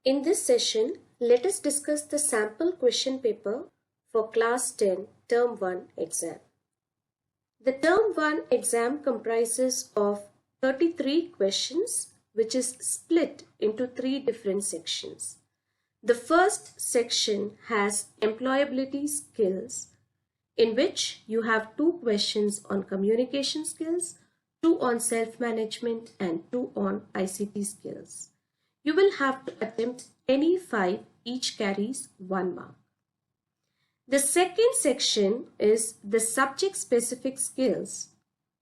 In this session, let us discuss the sample question paper for Class 10 Term 1 exam. The Term 1 exam comprises of 33 questions which is split into 3 different sections. The first section has employability skills, in which you have 2 questions on communication skills, 2 on self-management and 2 on ICT skills. You will have to attempt any 5, each carries 1 mark. The second section is the subject-specific skills.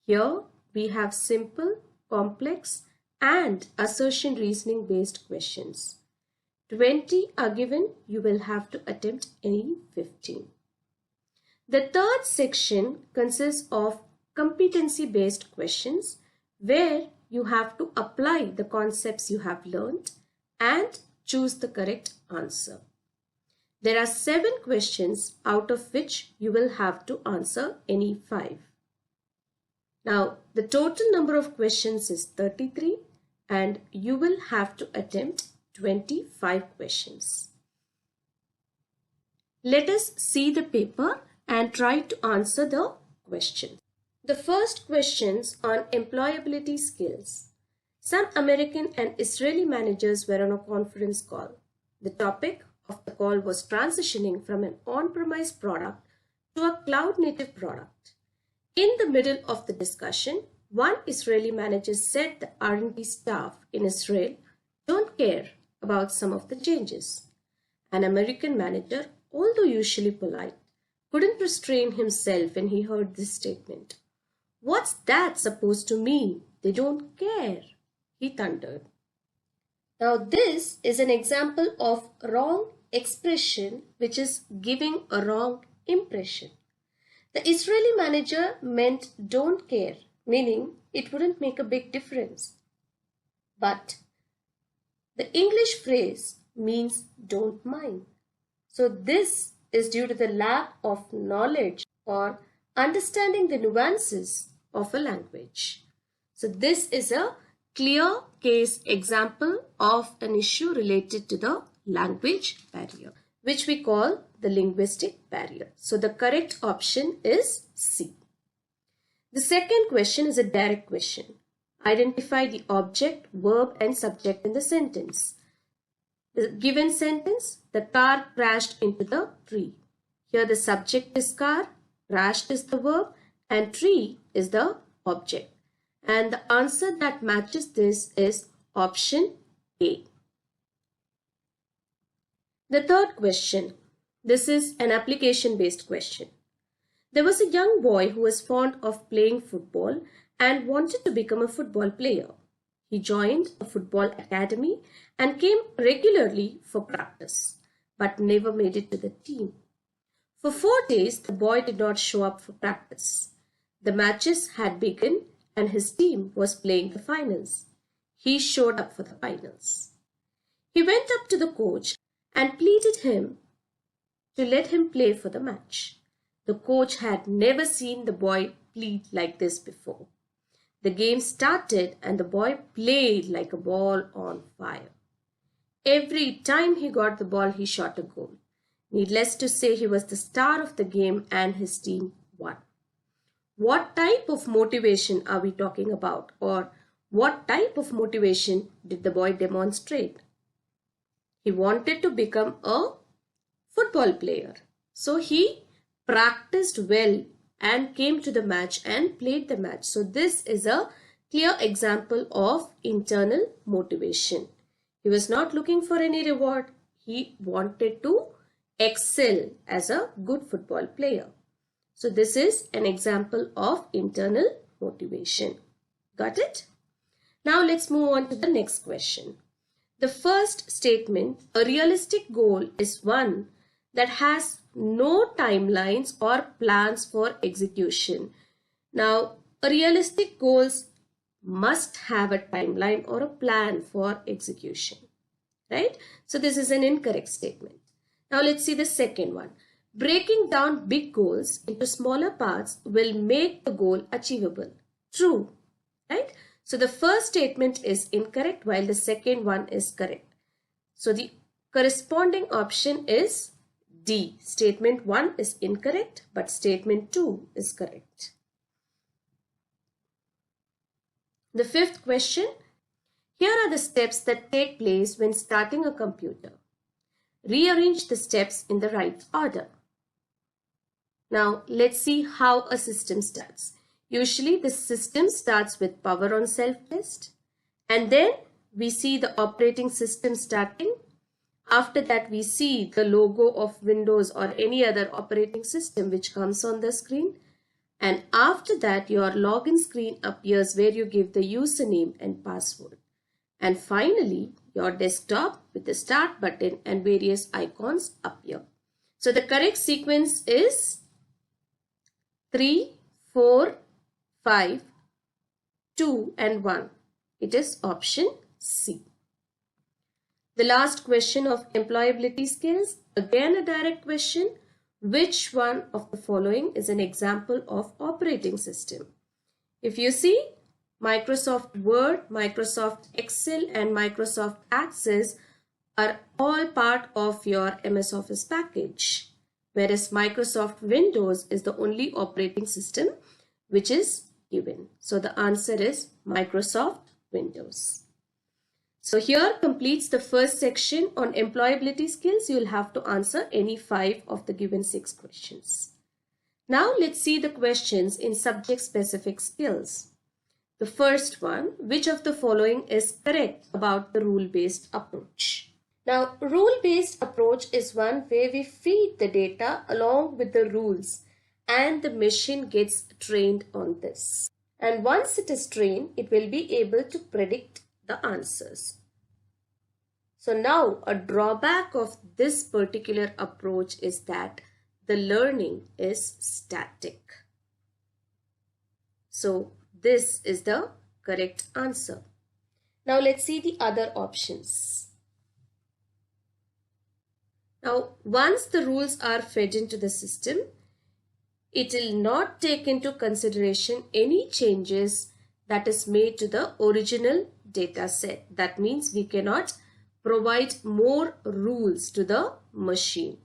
Here we have simple, complex and assertion reasoning based questions. 20 are given, you will have to attempt any 15. The third section consists of competency based questions where you have to apply the concepts you have learned and choose the correct answer. There are 7 questions out of which you will have to answer any 5. Now, the total number of questions is 33 and you will have to attempt 25 questions. Let us see the paper and try to answer the questions. The first questions on employability skills. Some American and Israeli managers were on a conference call. The topic of the call was transitioning from an on-premise product to a cloud-native product. In the middle of the discussion, one Israeli manager said the R&D staff in Israel don't care about some of the changes. An American manager, although usually polite, couldn't restrain himself when he heard this statement. "What's that supposed to mean? They don't care," he thundered. Now this is an example of wrong expression which is giving a wrong impression. The Israeli manager meant don't care, meaning it wouldn't make a big difference. But the English phrase means don't mind. So this is due to the lack of knowledge or understanding the nuances of a language. So this is a clear case example of an issue related to the language barrier, which we call the linguistic barrier. So the correct option is C. The second question is a direct question. Identify the object, verb and subject in the sentence. The given sentence, the car crashed into the tree. Here the subject is car, crashed is the verb and tree is the object. And the answer that matches this is option A. The third question. This is an application based question. There was a young boy who was fond of playing football and wanted to become a football player. He joined a football academy and came regularly for practice, but never made it to the team. For 4 days, the boy did not show up for practice. The matches had begun and his team was playing the finals. He showed up for the finals. He went up to the coach and pleaded him to let him play for the match. The coach had never seen the boy plead like this before. The game started and the boy played like a ball on fire. Every time he got the ball, he shot a goal. Needless to say, he was the star of the game and his team won. What type of motivation are we talking about, or what type of motivation did the boy demonstrate? He wanted to become a football player. So he practiced well and came to the match and played the match. So this is a clear example of internal motivation. He was not looking for any reward. He wanted to excel as a good football player. So this is an example of internal motivation. Got it? Now let's move on to the next question. The first statement, a realistic goal is one that has no timelines or plans for execution. Now, a realistic goals must have a timeline or a plan for execution, right? So this is an incorrect statement. Now let's see the second one. Breaking down big goals into smaller parts will make the goal achievable. True, right? So the first statement is incorrect while the second one is correct. So the corresponding option is D. Statement 1 is incorrect, but statement 2 is correct. The fifth question. Here are the steps that take place when starting a computer. Rearrange the steps in the right order. Now let's see how a system starts. Usually the system starts with power on self-test, and then we see the operating system starting. After that we see the logo of Windows or any other operating system which comes on the screen, and after that your login screen appears where you give the username and password, and finally your desktop with the start button and various icons appear. So the correct sequence is 3, 4, 5, 2 and 1. It is option C. The last question of employability skills, again a direct question. Which one of the following is an example of operating system? If you see, Microsoft Word, Microsoft Excel and Microsoft Access are all part of your MS Office package, whereas Microsoft Windows is the only operating system which is given. So the answer is Microsoft Windows. So here completes the first section on employability skills. You will have to answer any 5 of the given 6 questions. Now let's see the questions in subject-specific skills. The first one, which of the following is correct about the rule-based approach? Now, rule-based approach is one where we feed the data along with the rules and the machine gets trained on this. And once it is trained, it will be able to predict the answers. So now a drawback of this particular approach is that the learning is static. So this is the correct answer. Now let's see the other options. Now once the rules are fed into the system, it will not take into consideration any changes that is made to the original data set. That means we cannot provide more rules to the machine,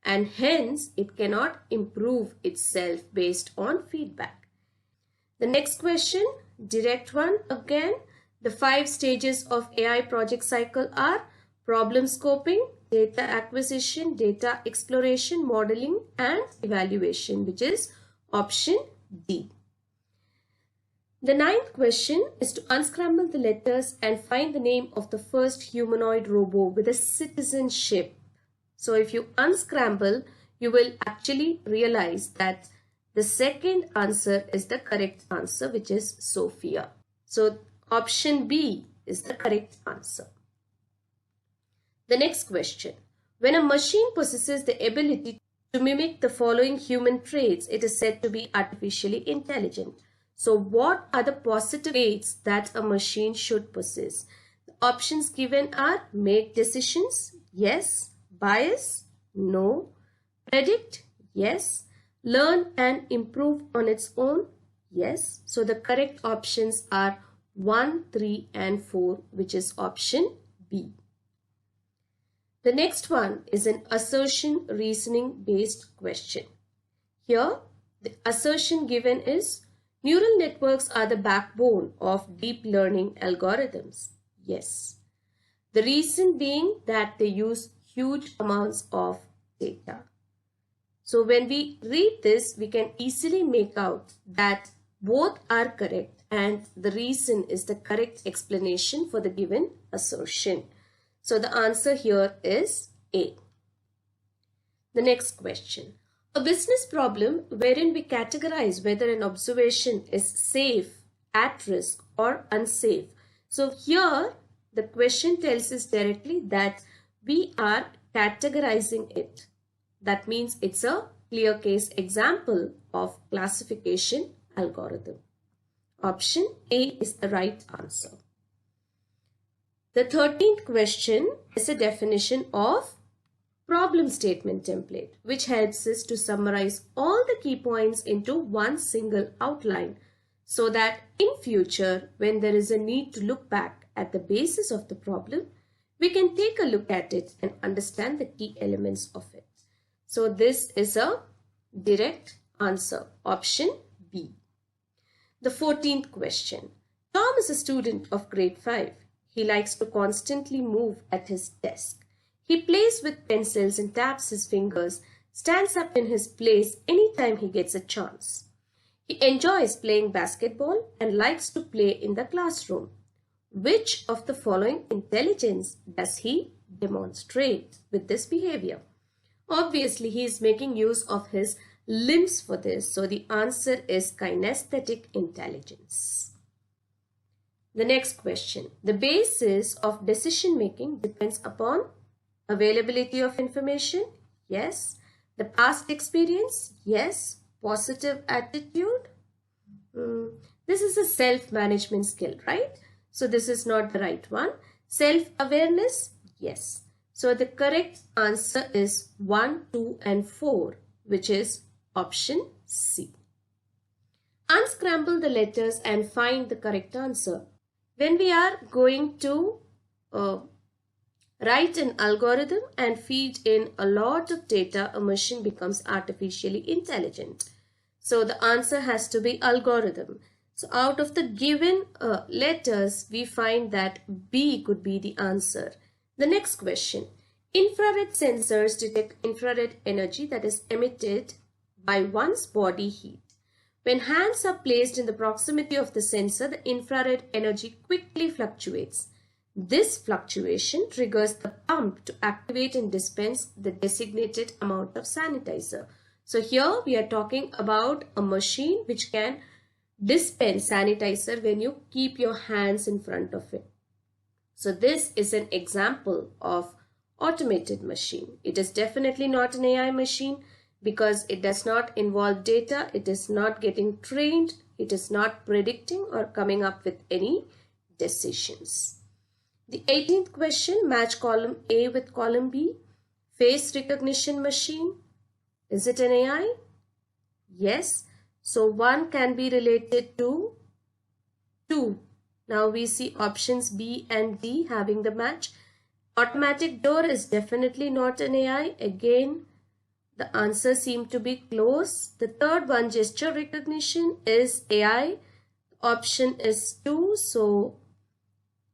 and hence it cannot improve itself based on feedback. The next question, direct one again. The 5 stages of AI project cycle are problem scoping, data acquisition, data exploration, modeling and evaluation, which is option D. The 9th question is to unscramble the letters and find the name of the first humanoid robot with a citizenship. So if you unscramble, you will actually realize that the second answer is the correct answer, which is Sophia. So option B is the correct answer. The next question. When a machine possesses the ability to mimic the following human traits, it is said to be artificially intelligent. So what are the positive traits that a machine should possess? The options given are make decisions, yes, bias, no, predict, yes, learn and improve on its own, yes. So the correct options are 1, 3 and 4, which is option B. The next one is an assertion reasoning based question. Here the assertion given is neural networks are the backbone of deep learning algorithms. Yes. The reason being that they use huge amounts of data. So when we read this, we can easily make out that both are correct and the reason is the correct explanation for the given assertion. So the answer here is A. The next question. A business problem wherein we categorize whether an observation is safe, at risk or unsafe. So here the question tells us directly that we are categorizing it. That means it's a clear case example of classification algorithm. Option A is the right answer. The 13th question is a definition of problem statement template, which helps us to summarize all the key points into one single outline so that in future when there is a need to look back at the basis of the problem, We can take a look at it and understand the key elements of it. So this is a direct answer, option B. The 14th question. Tom is a student of grade 5. He likes to constantly move at his desk. He plays with pencils and taps his fingers, stands up in his place anytime he gets a chance. He enjoys playing basketball and likes to play in the classroom. Which of the following intelligence does he demonstrate with this behavior? Obviously, he is making use of his limbs for this. So the answer is kinesthetic intelligence. The next question. The basis of decision making depends upon availability of information. Yes. The past experience. Yes. Positive attitude. This is a self-management skill, right? So this is not the right one. Self-awareness. Yes. So the correct answer is 1, 2 and 4, which is option C. Unscramble the letters and find the correct answer. When we are going to write an algorithm and feed in a lot of data, a machine becomes artificially intelligent. So the answer has to be algorithm. So out of the given letters, we find that B could be the answer. The next question. Infrared sensors detect infrared energy that is emitted by one's body heat. When hands are placed in the proximity of the sensor, the infrared energy quickly fluctuates. This fluctuation triggers the pump to activate and dispense the designated amount of sanitizer. So here we are talking about a machine which can dispense sanitizer when you keep your hands in front of it. So this is an example of automated machine. It is definitely not an AI machine because it does not involve data. It is not getting trained. It is not predicting or coming up with any decisions. The 18th question, match column A with column B. Face recognition machine. Is it an AI? Yes. So 1 can be related to 2. Now we see options B and D having the match. Automatic door is definitely not an AI. Again, the answers seem to be close. The third one, gesture recognition, is AI. Option is 2. So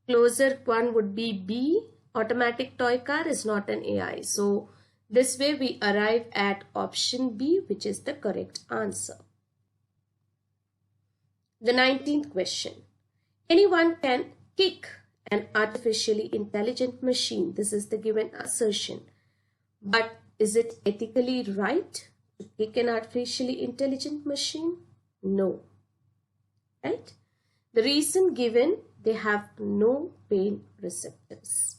closer one would be B. Automatic toy car is not an AI. So this way we arrive at option B, which is the correct answer. The 19th question. Anyone can kick an artificially intelligent machine. This is the given assertion. But is it ethically right to kick an artificially intelligent machine? No. Right? The reason given, they have no pain receptors.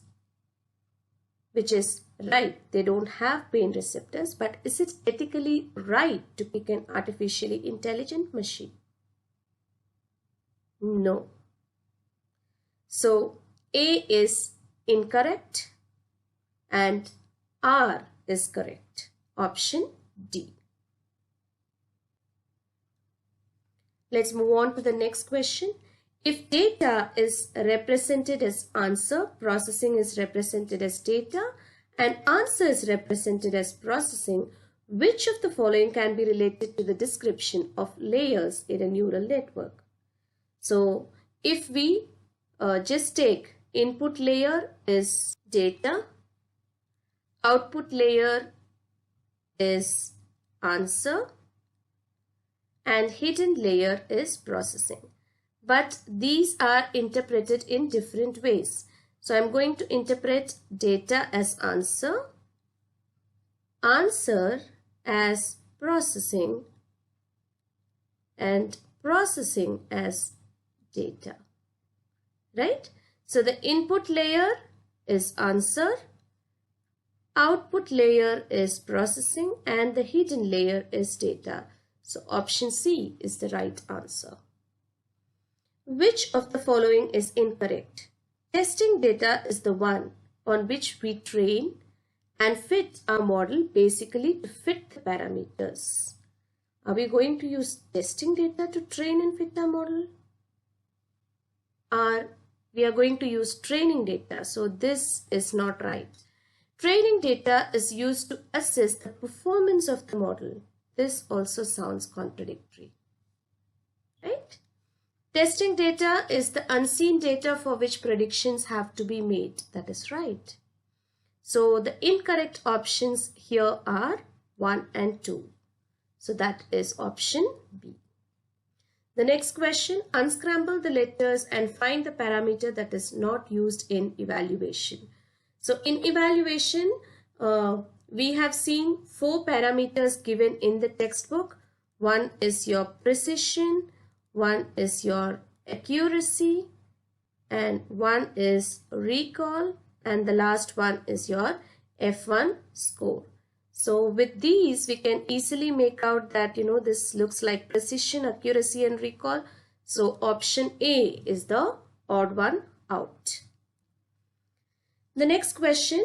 Which is right. They don't have pain receptors. But is it ethically right to kick an artificially intelligent machine? No. So A is incorrect and R is correct. Option D. Let's move on to the next question. If data is represented as answer, processing is represented as data, and answer is represented as processing, which of the following can be related to the description of layers in a neural network? So if we just take input layer is data, output layer is answer, and hidden layer is processing. But these are interpreted in different ways. So I'm going to interpret data as answer, answer as processing, and processing as data. Right? So the input layer is answer, output layer is processing, and the hidden layer is data. So option C is the right answer. Which of the following is incorrect? Testing data is the one on which we train and fit our model basically to fit the parameters. Are we going to use testing data to train and fit our model? Are we are going to use training data. So this is not right. Training data is used to assess the performance of the model. This also sounds contradictory, right? Testing data is the unseen data for which predictions have to be made. That is right. So the incorrect options here are 1 and 2. So that is option B. The next question, unscramble the letters and find the parameter that is not used in evaluation. So in evaluation, we have seen 4 parameters given in the textbook. One is your precision, one is your accuracy, and one is recall, and the last one is your F1 score. So with these, we can easily make out that, this looks like precision, accuracy, and recall. So option A is the odd one out. The next question,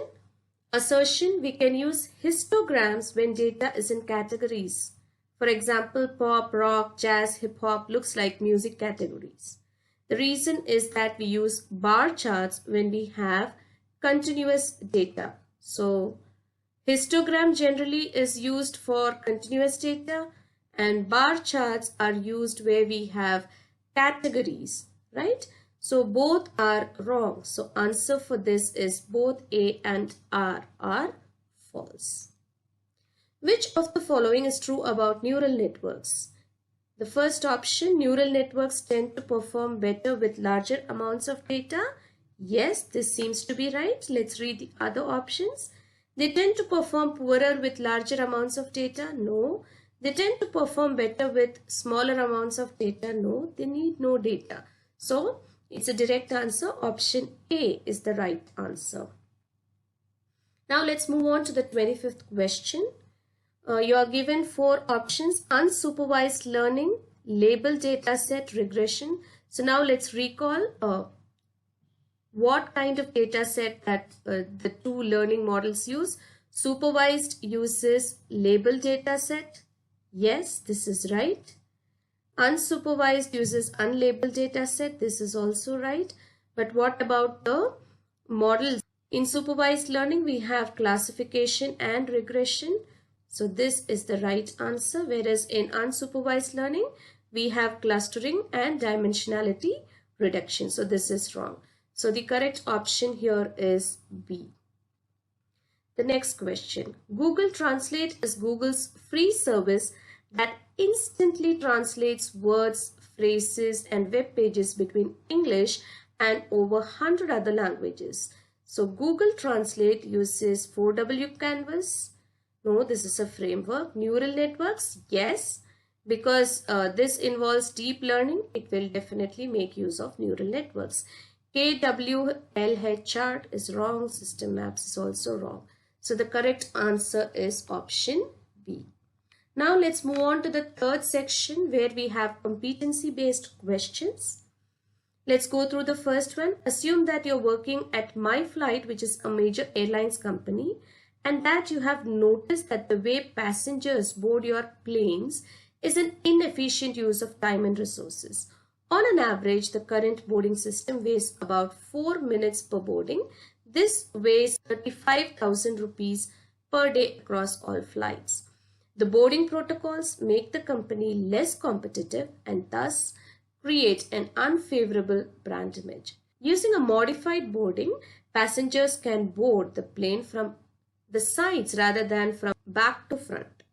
assertion, we can use histograms when data is in categories. For example, pop, rock, jazz, hip hop looks like music categories. The reason is that we use bar charts when we have continuous data. So histogram generally is used for continuous data, and bar charts are used where we have categories, right? So both are wrong. So answer for this is both A and R are false. Which of the following is true about neural networks? The first option, neural networks tend to perform better with larger amounts of data. Yes, this seems to be right. Let's read the other options. They tend to perform poorer with larger amounts of data. No. They tend to perform better with smaller amounts of data. No. They need no data. So it's a direct answer. Option A is the right answer. Now let's move on to the 25th question. You are given 4 options: unsupervised learning, label data set, regression. So now let's recall what kind of data set that the 2 learning models use. Supervised uses label data set. Yes, this is right. Unsupervised uses unlabeled data set. This is also right. But what about the models? In supervised learning, we have classification and regression. So this is the right answer. Whereas in unsupervised learning, we have clustering and dimensionality reduction. So this is wrong. So the correct option here is B. The next question. Google Translate is Google's free service that instantly translates words, phrases, and web pages between English and over 100 other languages. So Google Translate uses 4W Canvas. No, this is a framework. Neural networks, yes, because this involves deep learning, it will definitely make use of neural networks. KWLH chart is wrong. System maps is also wrong. So the correct answer is option B. Now let's move on to the third section where we have competency based questions. Let's go through the first one. Assume that you're working at My Flight, which is a major airlines company, and that you have noticed that the way passengers board your planes is an inefficient use of time and resources. On an average, the current boarding system wastes about 4 minutes per boarding. This weighs 35,000 rupees per day across all flights. The boarding protocols make the company less competitive and thus create an unfavorable brand image. Using a modified boarding, passengers can board the plane from the sides rather than from back to front.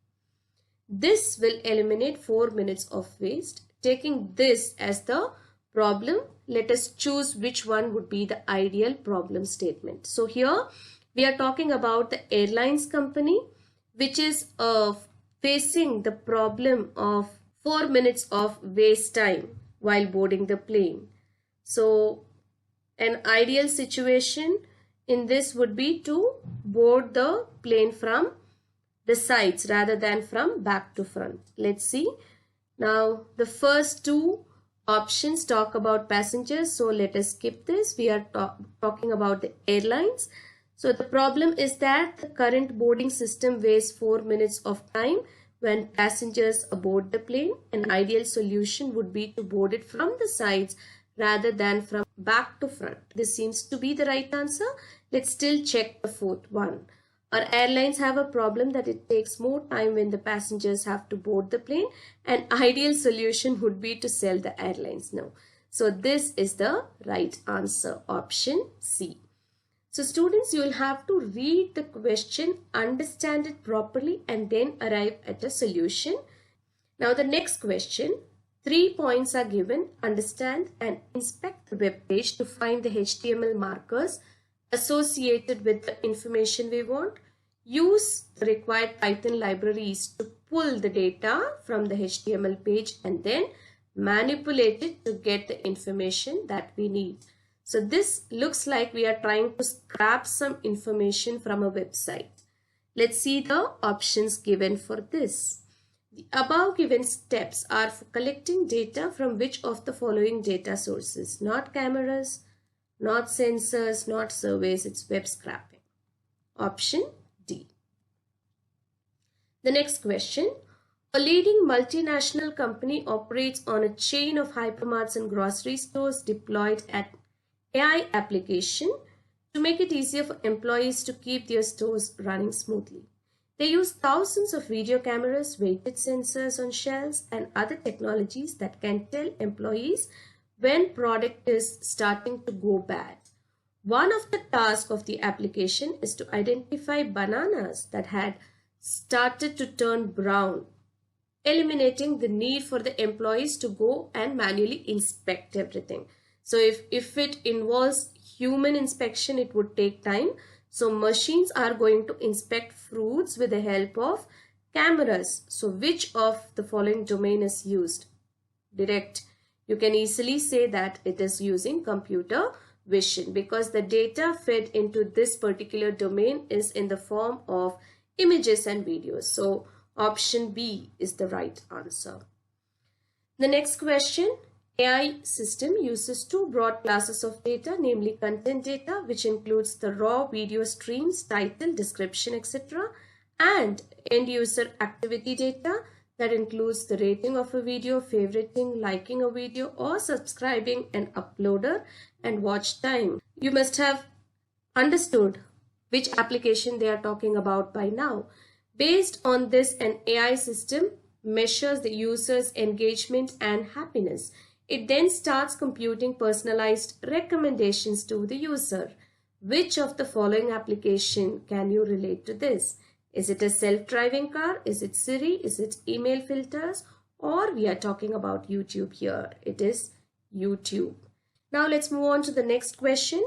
This will eliminate 4 minutes of waste. Taking this as the problem, let us choose which one would be the ideal problem statement. So here we are talking about the airlines company, which is facing the problem of 4 minutes of waste time while boarding the plane. So an ideal situation in this would be to board the plane from the sides rather than from back to front. Let's see. Now the first 2 options talk about passengers, so let us skip this. We are talking about the airlines. So the problem is that the current boarding system wastes 4 minutes of time when passengers aboard the plane. An ideal solution would be to board it from the sides rather than from back to front. This seems to be the right answer. Let's still check the fourth one. Our airlines have a problem that it takes more time when the passengers have to board the plane. An ideal solution would be to sell the airlines now. So this is the right answer, option C. So students, you will have to read the question, understand it properly, and then arrive at a solution. Now the next question, 3 points are given. Understand and inspect the web page to find the HTML markers associated with the information we want. Use the required Python libraries to pull the data from the HTML page and then manipulate it to get the information that we need. So this looks like we are trying to scrap some information from a website. Let's see the options given for this. The above given steps are for collecting data from which of the following data sources? Not cameras, not sensors, not surveys, it's web scraping. Option D. The next question. A leading multinational company operates on a chain of hypermarts and grocery stores deployed an AI application to make it easier for employees to keep their stores running smoothly. They use thousands of video cameras, weighted sensors on shelves, and other technologies that can tell employees when product is starting to go bad. One of the tasks of the application is to identify bananas that had started to turn brown, eliminating the need for the employees to go and manually inspect everything. So if it involves human inspection, it would take time. So machines are going to inspect fruits with the help of cameras. So which of the following domain is used? Direct. You can easily say that it is using computer vision because the data fed into this particular domain is in the form of images and videos. So option B is the right answer. The next question. AI system uses two broad classes of data, namely content data, which includes the raw video streams, title, description, etc., and end user activity data that includes the rating of a video, favoriting, liking a video, or subscribing an uploader and watch time. You must have understood which application they are talking about by now. Based on this, an AI system measures the user's engagement and happiness. It then starts computing personalized recommendations to the user. Which of the following application can you relate to this? Is it a self-driving car? Is it Siri? Is it email filters? Or we are talking about YouTube here. It is YouTube. Now let's move on to the next question.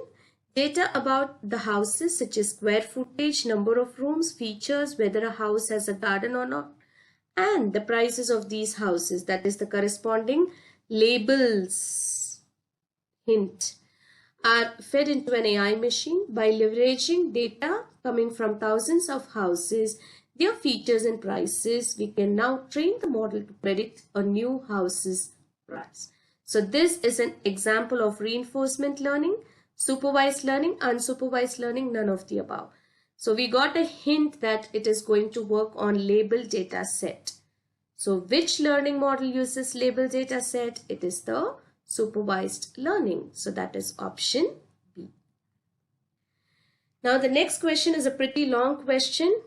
Data about the houses such as square footage, number of rooms, features, whether a house has a garden or not, and the prices of these houses, that is the corresponding labels, hint, are fed into an AI machine by leveraging data coming from thousands of houses, their features and prices. We can now train the model to predict a new house's price. So this is an example of reinforcement learning, supervised learning, unsupervised learning, none of the above. So we got a hint that it is going to work on label data set. So which learning model uses label data set? It is the supervised learning. So that is option B. Now the next question is a pretty long question.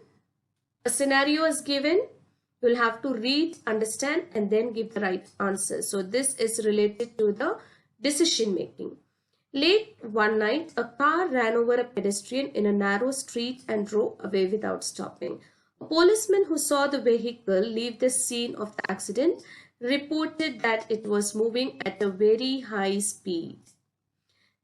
A scenario is given. You'll have to read, understand, and then give the right answer. So this is related to the decision making. Late one night, a car ran over a pedestrian in a narrow street and drove away without stopping. A policeman who saw the vehicle leave the scene of the accident reported that it was moving at a very high speed.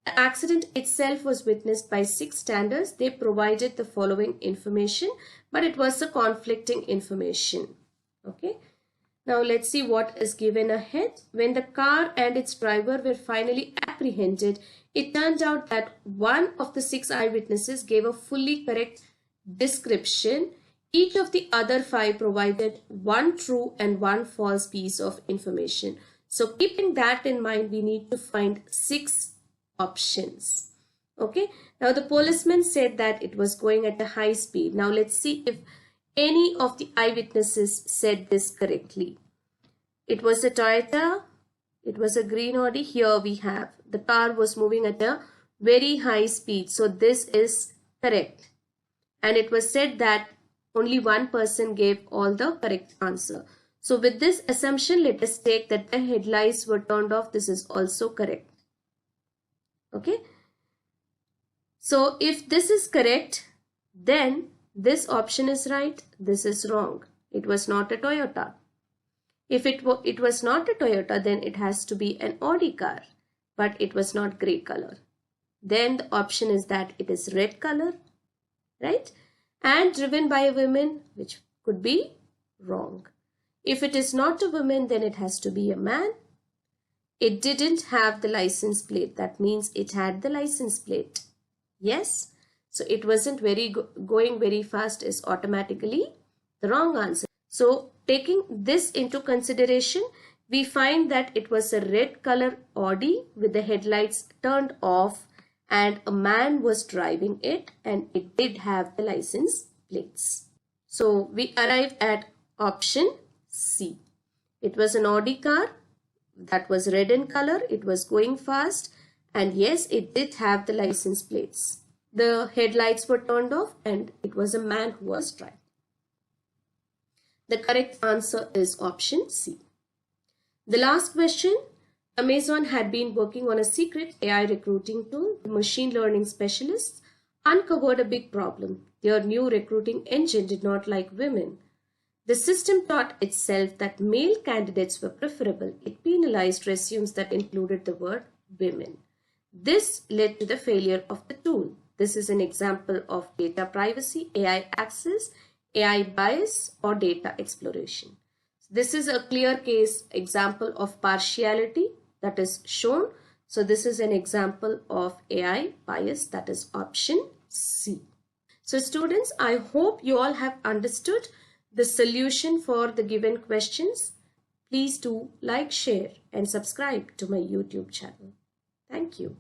The accident itself was witnessed by 6 standers. They provided the following information, but it was a conflicting information. Okay. Now let's see what is given ahead. When the car and its driver were finally apprehended, it turned out that one of the 6 eyewitnesses gave a fully correct description. Each of the other 5 provided one true and one false piece of information. So keeping that in mind, we need to find 6 options. Okay. Now the policeman said that it was going at a high speed. Now let's see if any of the eyewitnesses said this correctly. It was a Toyota. It was a green Audi. Here we have the car was moving at a very high speed. So this is correct. And it was said that only one person gave all the correct answer. So with this assumption, let us take that the headlights were turned off. This is also correct. Okay. So if this is correct, then this option is right. This is wrong. It was not a Toyota. If it was not a Toyota, then it has to be an Audi car. But it was not grey color. Then the option is that it is red color. Right? And driven by a woman, which could be wrong. If it is not a woman, then it has to be a man. It didn't have the license plate. That means it had the license plate. Yes. So it wasn't going very fast is automatically the wrong answer. So taking this into consideration, we find that it was a red color Audi with the headlights turned off, and a man was driving it, and it did have the license plates. So we arrived at option C. It was an Audi car that was red in color. It was going fast, and yes, it did have the license plates. The headlights were turned off, and it was a man who was driving. The correct answer is option C. The last question. Amazon had been working on a secret AI recruiting tool. The machine learning specialists uncovered a big problem. Their new recruiting engine did not like women. The system taught itself that male candidates were preferable. It penalized resumes that included the word women. This led to the failure of the tool. This is an example of data privacy, AI access, AI bias, or data exploration. This is a clear case example of partiality that is shown. So this is an example of AI bias, that is option C. So students, I hope you all have understood the solution for the given questions. Please do like, share and subscribe to my YouTube channel. Thank you.